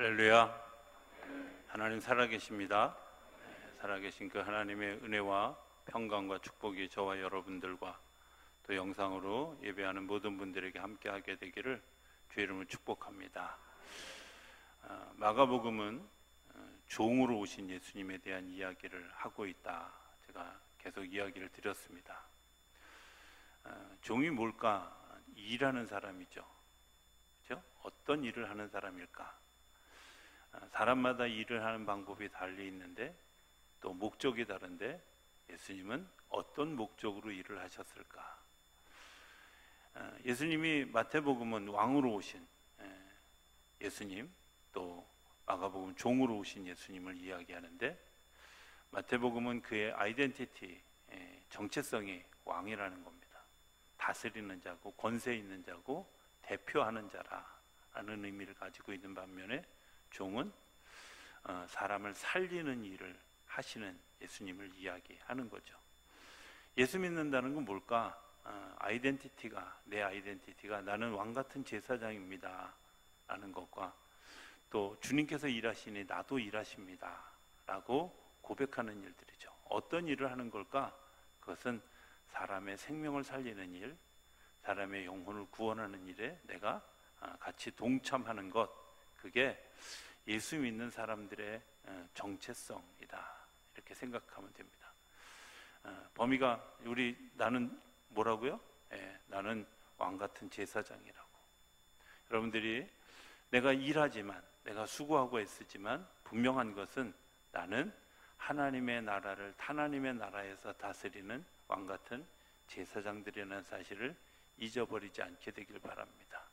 할렐루야. 하나님 살아계십니다. 살아계신 그 하나님의 은혜와 평강과 축복이 저와 여러분들과 또 영상으로 예배하는 모든 분들에게 함께하게 되기를 주의 이름으로 축복합니다. 마가복음은 종으로 오신 예수님에 대한 이야기를 하고 있다. 제가 계속 이야기를 드렸습니다. 종이 뭘까? 일하는 사람이죠. 그렇죠? 어떤 일을 하는 사람일까? 사람마다 일을 하는 방법이 달리 있는데 또 목적이 다른데 예수님은 어떤 목적으로 일을 하셨을까? 예수님이 마태복음은 왕으로 오신 예수님, 또 마가복음은 종으로 오신 예수님을 이야기하는데 마태복음은 그의 아이덴티티, 정체성이 왕이라는 겁니다. 다스리는 자고 권세 있는 자고 대표하는 자라는 의미를 가지고 있는 반면에 종은 사람을 살리는 일을 하시는 예수님을 이야기하는 거죠. 예수 믿는다는 건 뭘까? 내 아이덴티티가 나는 왕같은 제사장입니다 라는 것과 또 주님께서 일하시니 나도 일하십니다 라고 고백하는 일들이죠. 어떤 일을 하는 걸까? 그것은 사람의 생명을 살리는 일, 사람의 영혼을 구원하는 일에 내가 같이 동참하는 것, 그게 예수 믿는 사람들의 정체성이다 이렇게 생각하면 됩니다. 범위가 나는 뭐라고요? 나는 왕같은 제사장이라고. 여러분들이 내가 일하지만, 내가 수고하고 애쓰지만 분명한 것은 나는 하나님의 나라를 하나님의 나라에서 다스리는 왕같은 제사장들이라는 사실을 잊어버리지 않게 되길 바랍니다.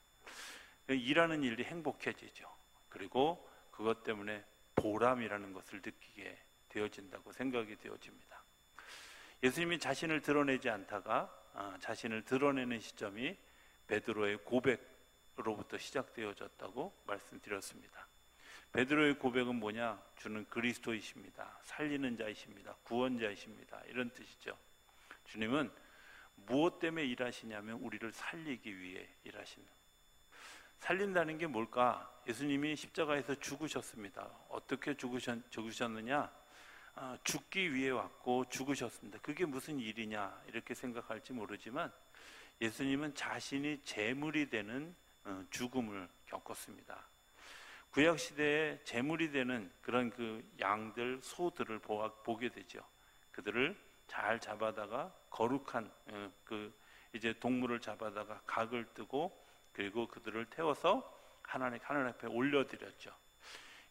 일하는 일이 행복해지죠. 그리고 그것 때문에 보람이라는 것을 느끼게 되어진다고 생각이 되어집니다. 예수님이 자신을 드러내지 않다가 자신을 드러내는 시점이 베드로의 고백으로부터 시작되어졌다고 말씀드렸습니다. 베드로의 고백은 뭐냐? 주는 그리스도이십니다. 살리는 자이십니다. 구원자이십니다. 이런 뜻이죠. 주님은 무엇 때문에 일하시냐면 우리를 살리기 위해 일하시는. 살린다는 게 뭘까? 예수님이 십자가에서 죽으셨습니다. 어떻게 죽으셨느냐? 죽기 위해 왔고 죽으셨습니다. 그게 무슨 일이냐? 이렇게 생각할지 모르지만 예수님은 자신이 제물이 되는 죽음을 겪었습니다. 구약시대에 제물이 되는 그런 그 양들, 소들을 보게 되죠. 그들을 잘 잡아다가 거룩한 이제 동물을 잡아다가 각을 뜨고 그리고 그들을 태워서 하나님 앞에 올려드렸죠.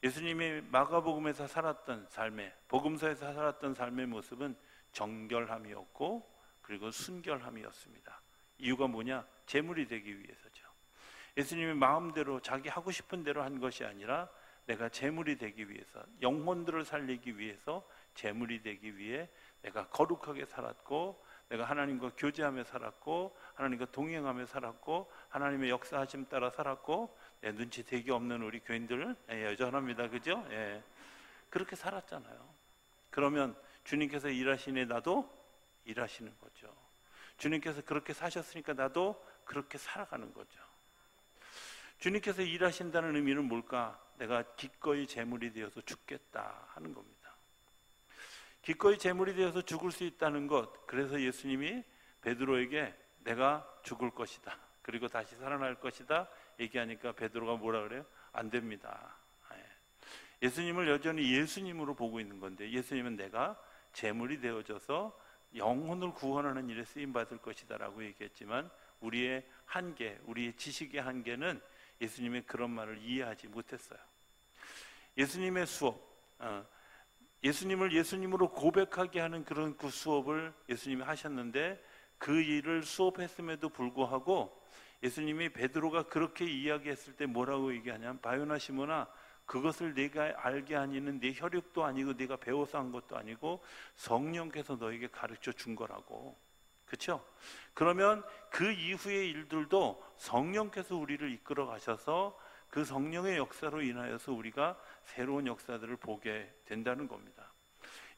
예수님이 마가복음에서 살았던 삶의, 복음서에서 살았던 삶의 모습은 정결함이었고 그리고 순결함이었습니다. 이유가 뭐냐? 제물이 되기 위해서죠. 예수님이 마음대로 자기 하고 싶은 대로 한 것이 아니라 내가 제물이 되기 위해서, 영혼들을 살리기 위해서 제물이 되기 위해 내가 거룩하게 살았고 내가 하나님과 교제하며 살았고 하나님과 동행하며 살았고 하나님의 역사하심 따라 살았고 눈치 되게 없는 우리 교인들 여전합니다. 그죠? 그렇게 살았잖아요. 그러면 주님께서 일하시니 나도 일하시는 거죠. 주님께서 그렇게 사셨으니까 나도 그렇게 살아가는 거죠. 주님께서 일하신다는 의미는 뭘까? 내가 기꺼이 제물이 되어서 죽겠다 하는 겁니다. 기꺼이 제물이 되어서 죽을 수 있다는 것, 그래서 예수님이 베드로에게 내가 죽을 것이다 그리고 다시 살아날 것이다 얘기하니까 베드로가 뭐라 그래요? 안 됩니다. 예수님을 여전히 예수님으로 보고 있는 건데 예수님은 내가 제물이 되어져서 영혼을 구원하는 일에 쓰임받을 것이다 라고 얘기했지만 우리의 한계, 우리의 지식의 한계는 예수님의 그런 말을 이해하지 못했어요. 예수님의 수업, 예수님을 예수님으로 고백하게 하는 그런 그 수업을 예수님이 하셨는데 그 일을 수업했음에도 불구하고 예수님이 베드로가 그렇게 이야기했을 때 뭐라고 얘기하냐면 바요나 시몬아, 그것을 네가 알게 하니는 네 혈육도 아니고 네가 배워서 한 것도 아니고 성령께서 너에게 가르쳐 준 거라고. 그렇죠? 그러면 그 이후의 일들도 성령께서 우리를 이끌어 가셔서 그 성령의 역사로 인하여서 우리가 새로운 역사들을 보게 된다는 겁니다.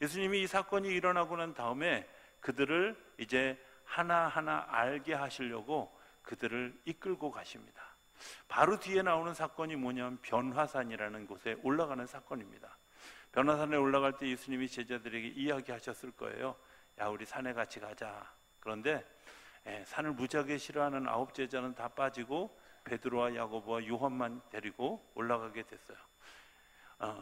예수님이 이 사건이 일어나고 난 다음에 그들을 이제 하나하나 알게 하시려고 그들을 이끌고 가십니다. 바로 뒤에 나오는 사건이 뭐냐면 변화산이라는 곳에 올라가는 사건입니다. 변화산에 올라갈 때 예수님이 제자들에게 이야기하셨을 거예요. 야, 우리 산에 같이 가자. 그런데 산을 무지하게 싫어하는 9 제자는 다 빠지고 베드로와 야고보와 요한만 데리고 올라가게 됐어요.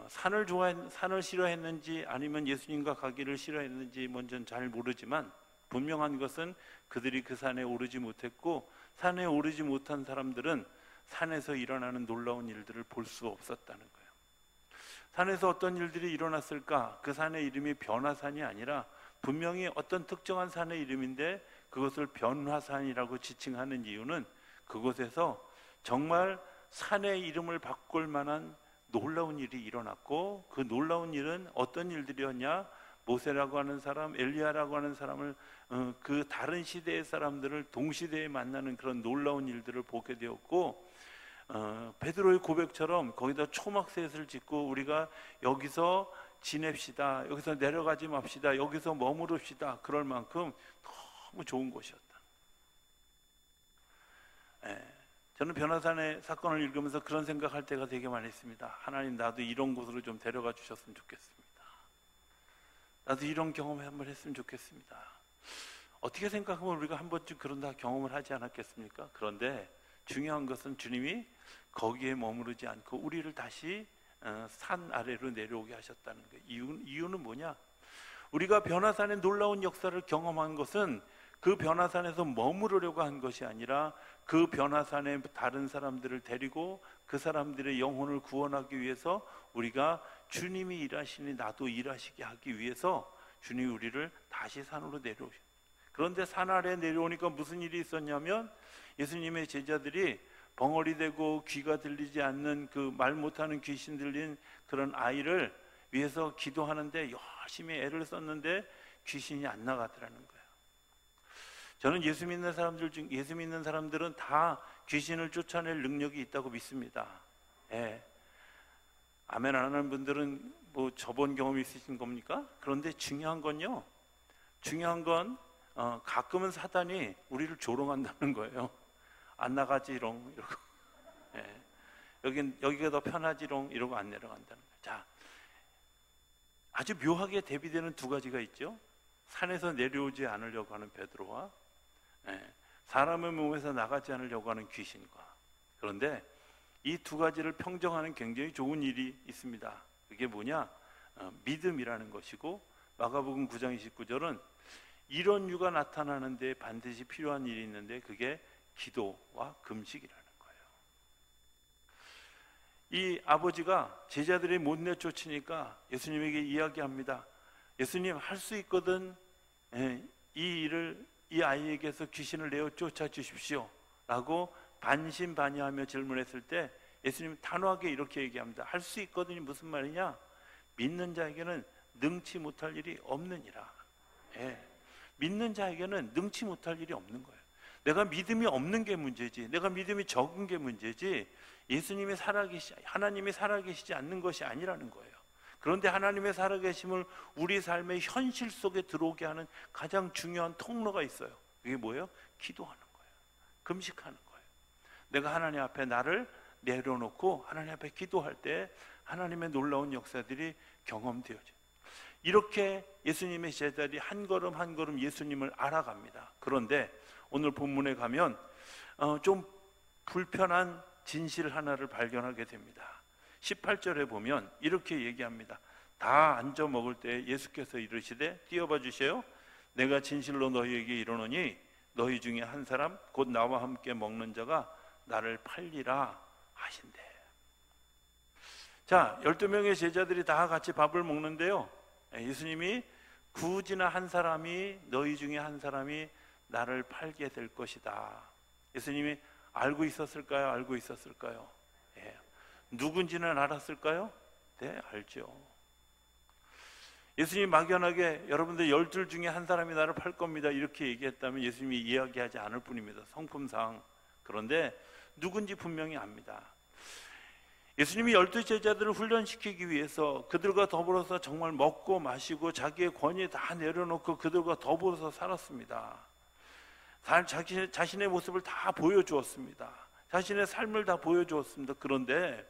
산을 싫어했는지 아니면 예수님과 가기를 싫어했는지 먼저는 잘 모르지만 분명한 것은 그들이 그 산에 오르지 못했고, 산에 오르지 못한 사람들은 산에서 일어나는 놀라운 일들을 볼 수 없었다는 거예요. 산에서 어떤 일들이 일어났을까? 그 산의 이름이 변화산이 아니라 분명히 어떤 특정한 산의 이름인데 그것을 변화산이라고 지칭하는 이유는 그곳에서 정말 산의 이름을 바꿀 만한 놀라운 일이 일어났고, 그 놀라운 일은 어떤 일들이었냐? 모세라고 하는 사람, 엘리야라고 하는 사람을 그 다른 시대의 사람들을 동시대에 만나는 그런 놀라운 일들을 보게 되었고, 베드로의 고백처럼 거기다 초막셋을 짓고 우리가 여기서 지냅시다, 여기서 내려가지 맙시다, 여기서 머무릅시다, 그럴 만큼 너무 좋은 곳이었다. 저는 변화산의 사건을 읽으면서 그런 생각할 때가 되게 많았습니다. 하나님, 나도 이런 곳으로 좀 데려가 주셨으면 좋겠습니다. 나도 이런 경험을 한번 했으면 좋겠습니다. 어떻게 생각하면 우리가 한 번쯤 그런 다 경험을 하지 않았겠습니까? 그런데 중요한 것은 주님이 거기에 머무르지 않고 우리를 다시 산 아래로 내려오게 하셨다는 거예요. 이유는 뭐냐? 우리가 변화산의 놀라운 역사를 경험한 것은 그 변화산에서 머무르려고 한 것이 아니라 그 변화산에 다른 사람들을 데리고 그 사람들의 영혼을 구원하기 위해서 우리가 주님이 일하시니 나도 일하시게 하기 위해서 주님이 우리를 다시 산으로 내려오셨어요. 그런데 산 아래에 내려오니까 무슨 일이 있었냐면 예수님의 제자들이 벙어리 되고 귀가 들리지 않는 그 말 못하는 귀신 들린 그런 아이를 위해서 기도하는데 열심히 애를 썼는데 귀신이 안 나가더라는 거예요. 저는 예수 믿는 사람들은 다 귀신을 쫓아낼 능력이 있다고 믿습니다. 아멘 안 하는 분들은 뭐 저번 경험이 있으신 겁니까? 그런데 중요한 건요, 가끔은 사단이 우리를 조롱한다는 거예요. 안 나가지롱 이러고, 여기가 더 편하지롱 이러고 안 내려간다는 거예요. 자, 아주 묘하게 대비되는 두 가지가 있죠. 산에서 내려오지 않으려고 하는 베드로와 사람의 몸에서 나가지 않으려고 하는 귀신과. 그런데 이 두 가지를 평정하는 굉장히 좋은 일이 있습니다. 그게 뭐냐? 믿음이라는 것이고, 마가복음 9장 29절은 이런 유가 나타나는데 반드시 필요한 일이 있는데 그게 기도와 금식이라는 거예요. 이 아버지가 제자들이 못 내쫓으니까 예수님에게 이야기합니다. 예수님, 할 수 있거든. 이 아이에게서 귀신을 내어 쫓아 주십시오 라고 반신반의하며 질문했을 때 예수님 단호하게 이렇게 얘기합니다. 할 수 있거든이 무슨 말이냐? 믿는 자에게는 능치 못할 일이 없느니라. 믿는 자에게는 능치 못할 일이 없는 거예요. 내가 믿음이 없는 게 문제지, 내가 믿음이 적은 게 문제지, 하나님이 살아계시지 않는 것이 아니라는 거예요. 그런데 하나님의 살아계심을 우리 삶의 현실 속에 들어오게 하는 가장 중요한 통로가 있어요. 그게 뭐예요? 기도하는 거예요. 금식하는 거예요. 내가 하나님 앞에 나를 내려놓고 하나님 앞에 기도할 때 하나님의 놀라운 역사들이 경험되어져요. 이렇게 예수님의 제자들이 한 걸음 한 걸음 예수님을 알아갑니다. 그런데 오늘 본문에 가면 좀 불편한 진실 하나를 발견하게 됩니다. 18절에 보면 이렇게 얘기합니다. 다 앉아 먹을 때 예수께서 이르시되, 띄어봐 주세요. 내가 진실로 너희에게 이르노니 너희 중에 한 사람 곧 나와 함께 먹는 자가 나를 팔리라 하신대. 자, 12명의 제자들이 다 같이 밥을 먹는데요, 예수님이 굳이나 너희 중에 한 사람이 나를 팔게 될 것이다. 예수님이 알고 있었을까요? 알고 있었을까요? 누군지는 알았을까요? 네, 알죠. 예수님이 막연하게 여러분들 12 중에 한 사람이 나를 팔 겁니다 이렇게 얘기했다면 예수님이 이야기하지 않을 뿐입니다, 성품상. 그런데 누군지 분명히 압니다. 예수님이 12 제자들을 훈련시키기 위해서 그들과 더불어서 정말 먹고 마시고 자기의 권위 다 내려놓고 그들과 더불어서 살았습니다. 자신의 모습을 다 보여주었습니다. 자신의 삶을 다 보여주었습니다. 그런데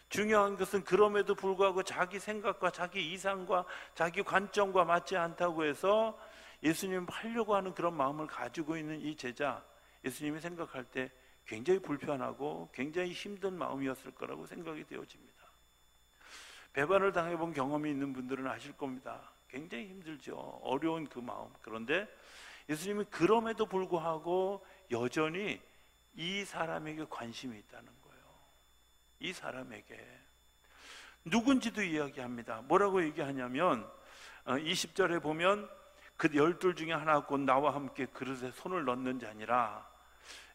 중요한 것은 그럼에도 불구하고 자기 생각과 자기 이상과 자기 관점과 맞지 않다고 해서 예수님을 팔려고 하는 그런 마음을 가지고 있는 이 제자, 예수님이 생각할 때 굉장히 불편하고 굉장히 힘든 마음이었을 거라고 생각이 되어집니다. 배반을 당해본 경험이 있는 분들은 아실 겁니다. 굉장히 힘들죠. 어려운 그 마음. 그런데 예수님이 그럼에도 불구하고 여전히 이 사람에게 관심이 있다는 거예요. 이 사람에게 누군지도 이야기합니다. 뭐라고 얘기하냐면 20절에 보면 그 12 중에 하나 곧 나와 함께 그릇에 손을 넣는 자니라.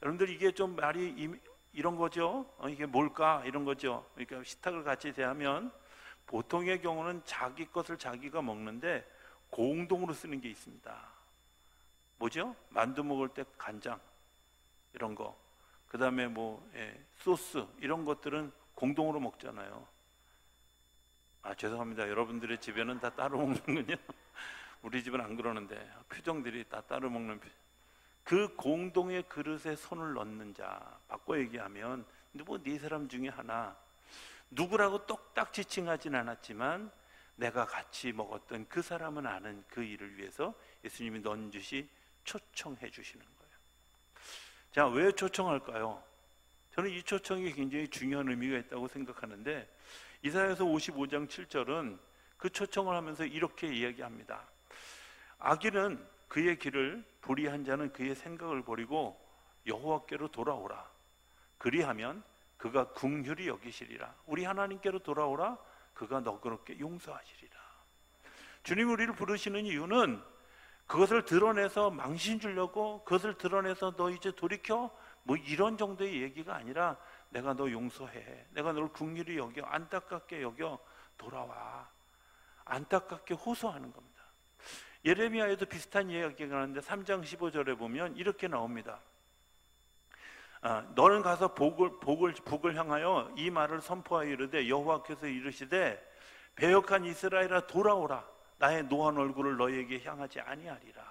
여러분들 이게 좀 말이 이런 거죠. 이게 뭘까 이런 거죠. 그러니까 식탁을 같이 대하면 보통의 경우는 자기 것을 자기가 먹는데 공동으로 쓰는 게 있습니다. 뭐죠? 만두 먹을 때 간장 이런 거, 그 다음에 소스 이런 것들은 공동으로 먹잖아요. 죄송합니다. 여러분들의 집에는 다 따로 먹는군요. 우리 집은 안 그러는데 표정들이 다 따로 먹는 그 공동의 그릇에 손을 넣는 자, 바꿔 얘기하면 네 사람 중에 하나, 누구라고 똑딱 지칭하진 않았지만 내가 같이 먹었던 그 사람은 아는 그 일을 위해서 예수님이 넌지시 초청해 주시는 거예요. 자, 왜 초청할까요? 저는 이 초청이 굉장히 중요한 의미가 있다고 생각하는데 이사야서 55장 7절은 그 초청을 하면서 이렇게 이야기합니다. 악인은 그의 길을, 불의한 자는 그의 생각을 버리고 여호와께로 돌아오라. 그리하면 그가 긍휼히 여기시리라. 우리 하나님께로 돌아오라. 그가 너그럽게 용서하시리라. 주님 우리를 부르시는 이유는 그것을 드러내서 망신 주려고, 그것을 드러내서 너 이제 돌이켜 이런 정도의 얘기가 아니라 내가 너 용서해, 내가 너를 긍휼히 여겨, 안타깝게 여겨, 돌아와. 안타깝게 호소하는 겁니다. 예레미야에도 비슷한 이야기가 나는데 3장 15절에 보면 이렇게 나옵니다. 너는 가서 북을 향하여 이 말을 선포하여 이르되 여호와께서 이르시되 배역한 이스라엘아 돌아오라. 나의 노한 얼굴을 너희에게 향하지 아니하리라.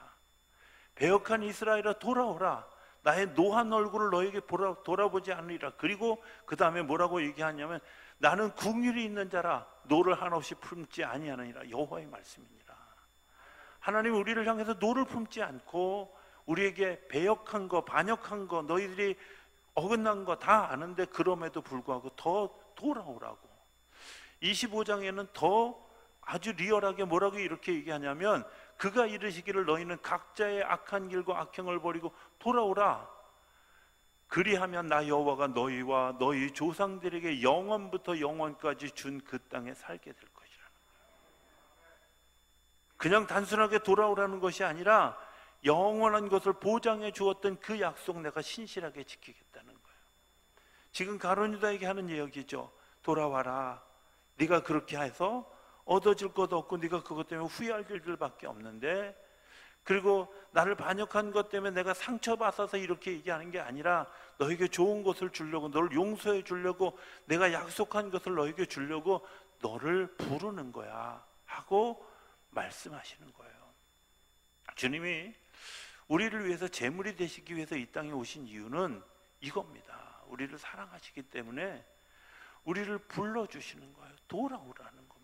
배역한 이스라엘아 돌아오라. 나의 노한 얼굴을 너희에게 돌아보지 않으리라. 그리고 그 다음에 뭐라고 얘기하냐면 나는 긍휼이 있는 자라 노를 한없이 품지 아니하느니라. 여호와의 말씀이니라. 하나님 우리를 향해서 노를 품지 않고 우리에게 배역한 거, 반역한 거, 너희들이 어긋난 거 다 아는데 그럼에도 불구하고 더 돌아오라고. 25장에는 더 아주 리얼하게 뭐라고 이렇게 얘기하냐면 그가 이르시기를 너희는 각자의 악한 길과 악행을 버리고 돌아오라. 그리하면 나 여호와가 너희와 너희 조상들에게 영원부터 영원까지 준 그 땅에 살게 될 것이라. 그냥 단순하게 돌아오라는 것이 아니라 영원한 것을 보장해 주었던 그 약속 내가 신실하게 지키겠다는 거예요. 지금 가룟 유다에게 하는 이야기죠. 돌아와라. 네가 그렇게 해서 얻어질 것도 없고 네가 그것 때문에 후회할 일들밖에 없는데, 그리고 나를 반역한 것 때문에 내가 상처받아서 이렇게 얘기하는 게 아니라 너에게 좋은 것을 주려고, 너를 용서해 주려고, 내가 약속한 것을 너에게 주려고 너를 부르는 거야 하고 말씀하시는 거예요. 주님이 우리를 위해서 제물이 되시기 위해서 이 땅에 오신 이유는 이겁니다. 우리를 사랑하시기 때문에 우리를 불러주시는 거예요. 돌아오라는 겁니다.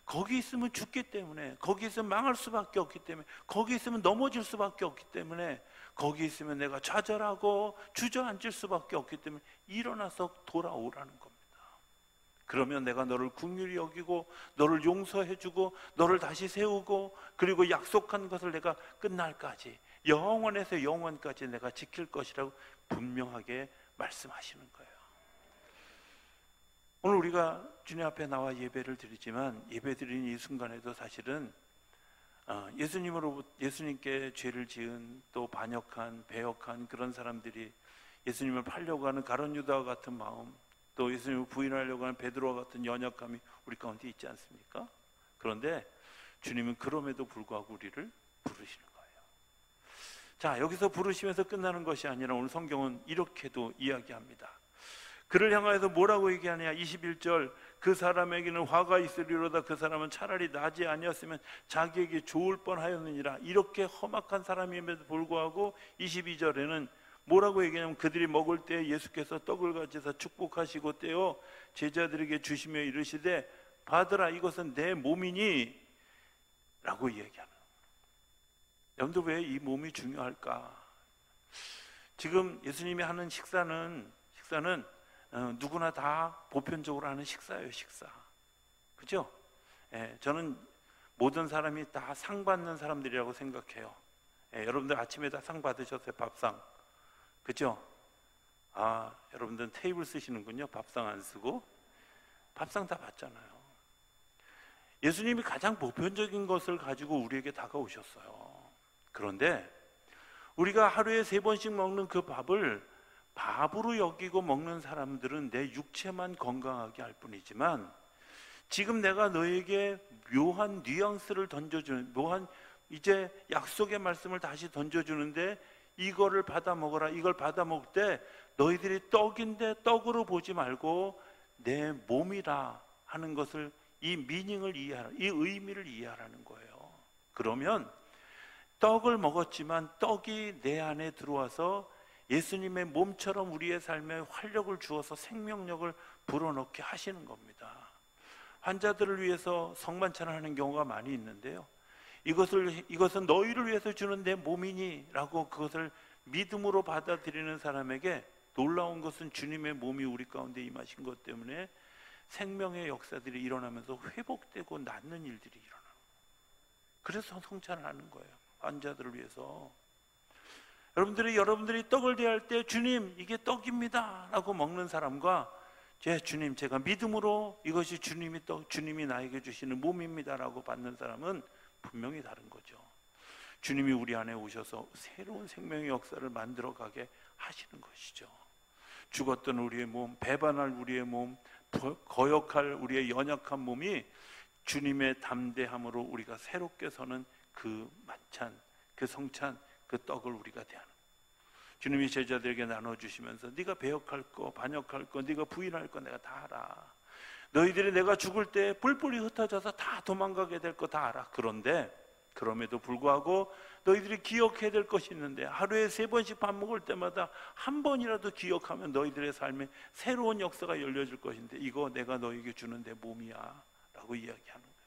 거기 있으면 죽기 때문에, 거기 있으면 망할 수밖에 없기 때문에, 거기 있으면 넘어질 수밖에 없기 때문에, 거기 있으면 내가 좌절하고 주저앉을 수밖에 없기 때문에 일어나서 돌아오라는 겁니다. 그러면 내가 너를 긍휼히 여기고 너를 용서해주고 너를 다시 세우고, 그리고 약속한 것을 내가 끝날까지, 영원에서 영원까지 내가 지킬 것이라고 분명하게 말씀하시는 거예요. 오늘 우리가 주님 앞에 나와 예배를 드리지만 예배 드리는 이 순간에도 사실은 예수님께 죄를 지은, 또 반역한, 배역한 그런 사람들이 예수님을 팔려고 하는 가룟 유다와 같은 마음, 또 예수님을 부인하려고 하는 베드로와 같은 연약함이 우리 가운데 있지 않습니까? 그런데 주님은 그럼에도 불구하고 우리를 부르시는 거예요. 자, 여기서 부르시면서 끝나는 것이 아니라 오늘 성경은 이렇게도 이야기합니다. 그를 향하여서 뭐라고 얘기하냐? 21절, 그 사람에게는 화가 있으리로다. 그 사람은 차라리 나지 아니었으면 자기에게 좋을 뻔하였느니라. 이렇게 험악한 사람임에도 불구하고 22절에는 뭐라고 얘기하냐면 그들이 먹을 때 예수께서 떡을 가져서 축복하시고 떼어 제자들에게 주시며 이르시되 받으라 이것은 내 몸이니 라고 이야기하는. 여러분들 왜 이 몸이 중요할까? 지금 예수님이 하는 식사는 누구나 다 보편적으로 하는 식사예요. 식사. 그죠? 저는 모든 사람이 다 상 받는 사람들이라고 생각해요. 여러분들 아침에 다 상 받으셨어요? 밥상. 그죠? 여러분들은 테이블 쓰시는군요. 밥상 안 쓰고. 밥상 다 받잖아요. 예수님이 가장 보편적인 것을 가지고 우리에게 다가오셨어요. 그런데 우리가 하루에 3번씩 먹는 그 밥을 밥으로 여기고 먹는 사람들은 내 육체만 건강하게 할 뿐이지만, 지금 내가 너에게 묘한 뉘앙스를 던져주는, 묘한 이제 약속의 말씀을 다시 던져주는데, 이거를 받아 먹어라. 이걸 받아 먹을 때 너희들이 떡인데 떡으로 보지 말고 내 몸이라 하는 것을, 이 미닝을 이해하라, 이 의미를 이해하라는 거예요. 그러면 떡을 먹었지만 떡이 내 안에 들어와서 예수님의 몸처럼 우리의 삶에 활력을 주어서 생명력을 불어넣게 하시는 겁니다. 환자들을 위해서 성만찬을 하는 경우가 많이 있는데요, 이것은 너희를 위해서 주는 내 몸이니 라고 그것을 믿음으로 받아들이는 사람에게 놀라운 것은 주님의 몸이 우리 가운데 임하신 것 때문에 생명의 역사들이 일어나면서 회복되고 낫는 일들이 일어나요. 그래서 성찬을 하는 거예요. 환자들을 위해서. 여러분들이 떡을 대할 때 주님 이게 떡입니다 라고 먹는 사람과 주님 제가 믿음으로 이것이 주님이 나에게 주시는 몸입니다 라고 받는 사람은 분명히 다른 거죠. 주님이 우리 안에 오셔서 새로운 생명의 역사를 만들어가게 하시는 것이죠. 죽었던 우리의 몸, 배반할 우리의 몸, 거역할 우리의 연약한 몸이 주님의 담대함으로 우리가 새롭게 서는 그 만찬, 그 성찬, 그 떡을 우리가 대하는, 주님이 제자들에게 나눠주시면서 네가 배역할 거, 반역할 거, 네가 부인할 거 내가 다 알아. 너희들이 내가 죽을 때 뿔뿔이 흩어져서 다 도망가게 될 거 다 알아. 그런데 그럼에도 불구하고 너희들이 기억해야 될 것이 있는데, 하루에 3번씩 밥 먹을 때마다 한 번이라도 기억하면 너희들의 삶에 새로운 역사가 열려질 것인데, 이거 내가 너희에게 주는 내 몸이야 라고 이야기하는 거예요.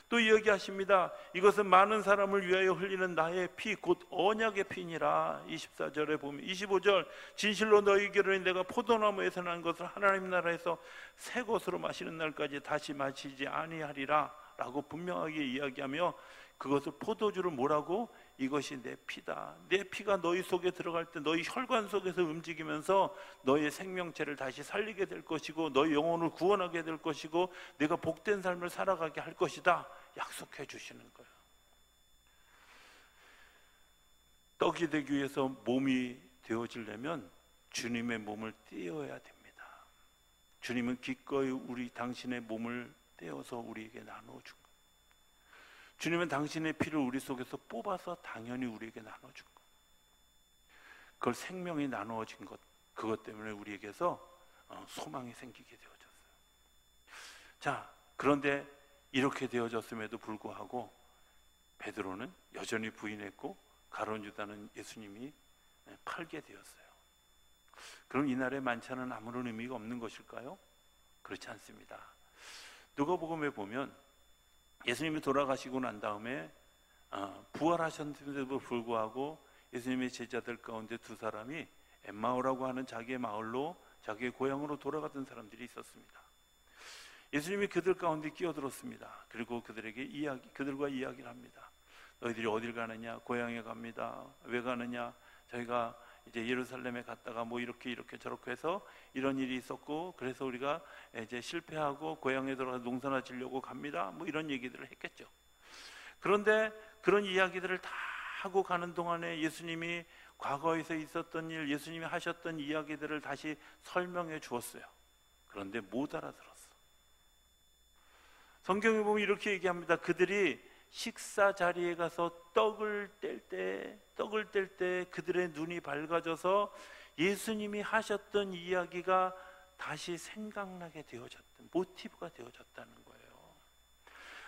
또 이야기하십니다. 이것은 많은 사람을 위하여 흘리는 나의 피, 곧 언약의 피니라. 24절에 보면, 25절 진실로 너희에게로 내가 포도나무에서 난 것을 하나님 나라에서 새 것으로 마시는 날까지 다시 마시지 아니하리라 라고 분명하게 이야기하며, 그것을 포도주를 뭐라고? 이것이 내 피다. 내 피가 너희 속에 들어갈 때 너희 혈관 속에서 움직이면서 너의 생명체를 다시 살리게 될 것이고, 너희 영혼을 구원하게 될 것이고, 내가 복된 삶을 살아가게 할 것이다 약속해 주시는 거예요. 떡이 되기 위해서 몸이 되어지려면 주님의 몸을 떼어야 됩니다. 주님은 기꺼이 당신의 몸을 떼어서 우리에게 나누어 준 거예요. 주님은 당신의 피를 우리 속에서 뽑아서 당연히 우리에게 나눠준 것, 그걸 생명이 나누어진 것, 그것 때문에 우리에게서 소망이 생기게 되어졌어요. 자, 그런데 이렇게 되어졌음에도 불구하고 베드로는 여전히 부인했고 가룟 유다는 예수님이 팔게 되었어요. 그럼 이날의 만찬은 아무런 의미가 없는 것일까요? 그렇지 않습니다. 누가복음에 보면 예수님이 돌아가시고 난 다음에 부활하셨는데도 불구하고 예수님의 제자들 가운데 2사람이 엠마오라고 하는 자기의 마을로, 자기의 고향으로 돌아가던 사람들이 있었습니다. 예수님이 그들 가운데 끼어들었습니다. 그리고 그들과 이야기를 합니다. 너희들이 어딜 가느냐? 고향에 갑니다. 왜 가느냐? 저희가 이제 예루살렘에 갔다가 뭐 이렇게 저렇게 해서 이런 일이 있었고, 그래서 우리가 이제 실패하고 고향에 들어가서 농사나 지려고 갑니다. 뭐 이런 얘기들을 했겠죠. 그런데 그런 이야기들을 다 하고 가는 동안에 예수님이 과거에서 있었던 일, 예수님이 하셨던 이야기들을 다시 설명해 주었어요. 그런데 못 알아들었어. 성경에 보면 이렇게 얘기합니다. 그들이 식사 자리에 가서 떡을 뗄 때 그들의 눈이 밝아져서 예수님이 하셨던 이야기가 다시 생각나게 되어졌던, 모티브가 되어졌다는 거예요.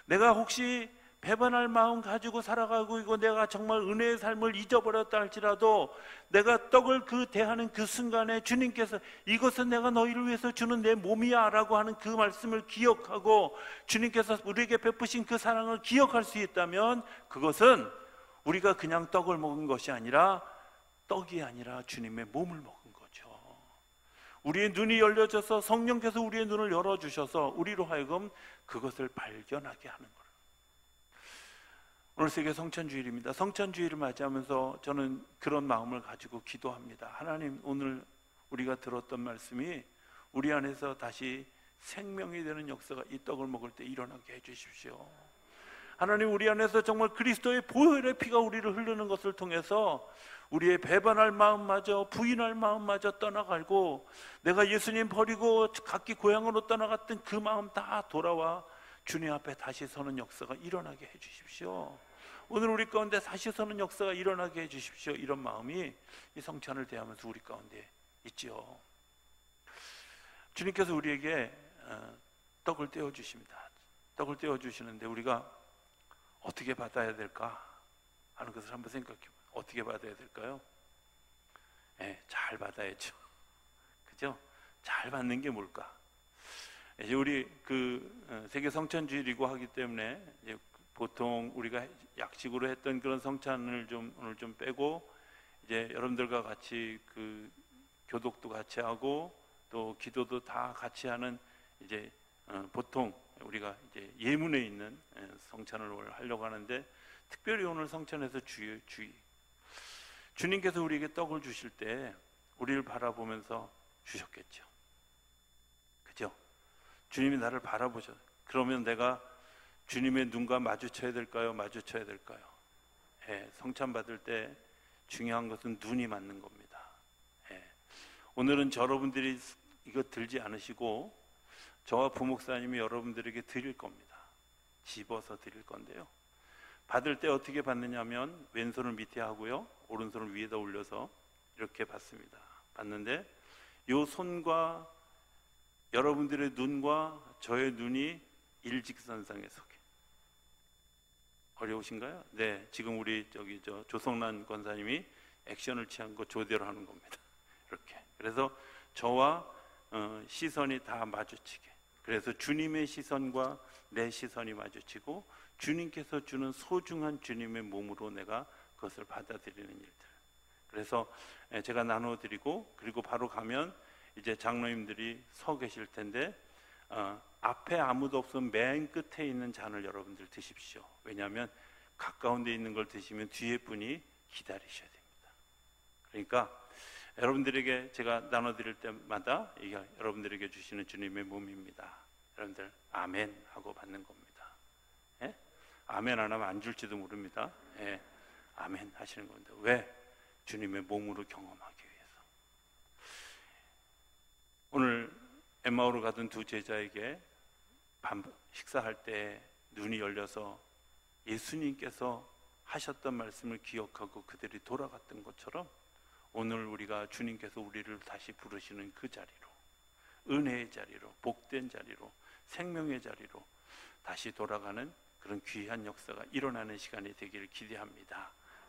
내가 혹시 배반할 마음 가지고 살아가고 이거 내가 정말 은혜의 삶을 잊어버렸다 할지라도 내가 떡을 대하는 그 순간에 주님께서 이것은 내가 너희를 위해서 주는 내 몸이야 라고 하는 그 말씀을 기억하고 주님께서 우리에게 베푸신 그 사랑을 기억할 수 있다면 그것은 우리가 그냥 떡을 먹은 것이 아니라 떡이 아니라 주님의 몸을 먹은 거죠. 우리의 눈이 열려져서 성령께서 우리의 눈을 열어주셔서 우리로 하여금 그것을 발견하게 하는 거예요. 오늘 세계 성찬주일입니다. 성찬주일을 맞이하면서 저는 그런 마음을 가지고 기도합니다. 하나님, 오늘 우리가 들었던 말씀이 우리 안에서 다시 생명이 되는 역사가 이 떡을 먹을 때 일어나게 해주십시오. 하나님, 우리 안에서 정말 그리스도의 보혈의 피가 우리를 흐르는 것을 통해서 우리의 배반할 마음마저, 부인할 마음마저 떠나가고 내가 예수님 버리고 각기 고향으로 떠나갔던 그 마음 다 돌아와 주님 앞에 다시 서는 역사가 일어나게 해주십시오. 오늘 우리 가운데 다시 서는 역사가 일어나게 해주십시오. 이런 마음이 이 성찬을 대하면서 우리 가운데 있지요. 주님께서 우리에게 떡을 떼어주십니다. 떡을 떼어주시는데 우리가 어떻게 받아야 될까 하는 것을 한번 생각해봐요. 어떻게 받아야 될까요? 잘 받아야죠. 그죠? 잘 받는 게 뭘까? 이제 우리 세계 성찬주일이고 하기 때문에 이제 보통 우리가 약식으로 했던 그런 성찬을 오늘 좀 빼고 이제 여러분들과 같이 교독도 같이 하고 또 기도도 다 같이 하는 이제 보통 우리가 이제 예문에 있는 성찬을 오늘 하려고 하는데 특별히 오늘 성찬에서 주의 주님께서 우리에게 떡을 주실 때 우리를 바라보면서 주셨겠죠. 그죠? 주님이 나를 바라보셔. 그러면 내가 주님의 눈과 마주쳐야 될까요? 마주쳐야 될까요? 성찬 받을 때 중요한 것은 눈이 맞는 겁니다. 오늘은 여러분들이 이거 들지 않으시고 저와 부목사님이 여러분들에게 드릴 겁니다. 집어서 드릴 건데요. 받을 때 어떻게 받느냐면 왼손을 밑에 하고요, 오른손을 위에다 올려서 이렇게 받습니다. 받는데 요 손과 여러분들의 눈과 저의 눈이 일직선상에 서게. 어려우신가요? 네, 지금 우리 조성란 권사님이 액션을 취한 거 조대로 하는 겁니다. 이렇게. 그래서 저와 시선이 다 마주치게. 그래서 주님의 시선과 내 시선이 마주치고 주님께서 주는 소중한 주님의 몸으로 내가 그것을 받아들이는 일들. 그래서 제가 나눠드리고 그리고 바로 가면 이제 장로님들이 서 계실 텐데 앞에 아무도 없으면 맨 끝에 있는 잔을 여러분들 드십시오. 왜냐하면 가까운 데 있는 걸 드시면 뒤에 분이 기다리셔야 됩니다. 그러니까 여러분들에게 제가 나눠드릴 때마다 이게 여러분들에게 주시는 주님의 몸입니다. 여러분들 아멘 하고 받는 겁니다. 예? 아멘 안 하면 안 줄지도 모릅니다. 예. 아멘 하시는 겁니다. 왜? 주님의 몸으로 경험하기 위해서. 오늘 엠마오로 가던 두 제자에게 식사할 때 눈이 열려서 예수님께서 하셨던 말씀을 기억하고 그들이 돌아갔던 것처럼 오늘 우리가 주님께서 우리를 다시 부르시는 그 자리로, 은혜의 자리로, 복된 자리로, 생명의 자리로 다시 돌아가는 그런 귀한 역사가 일어나는 시간이 되기를 기대합니다.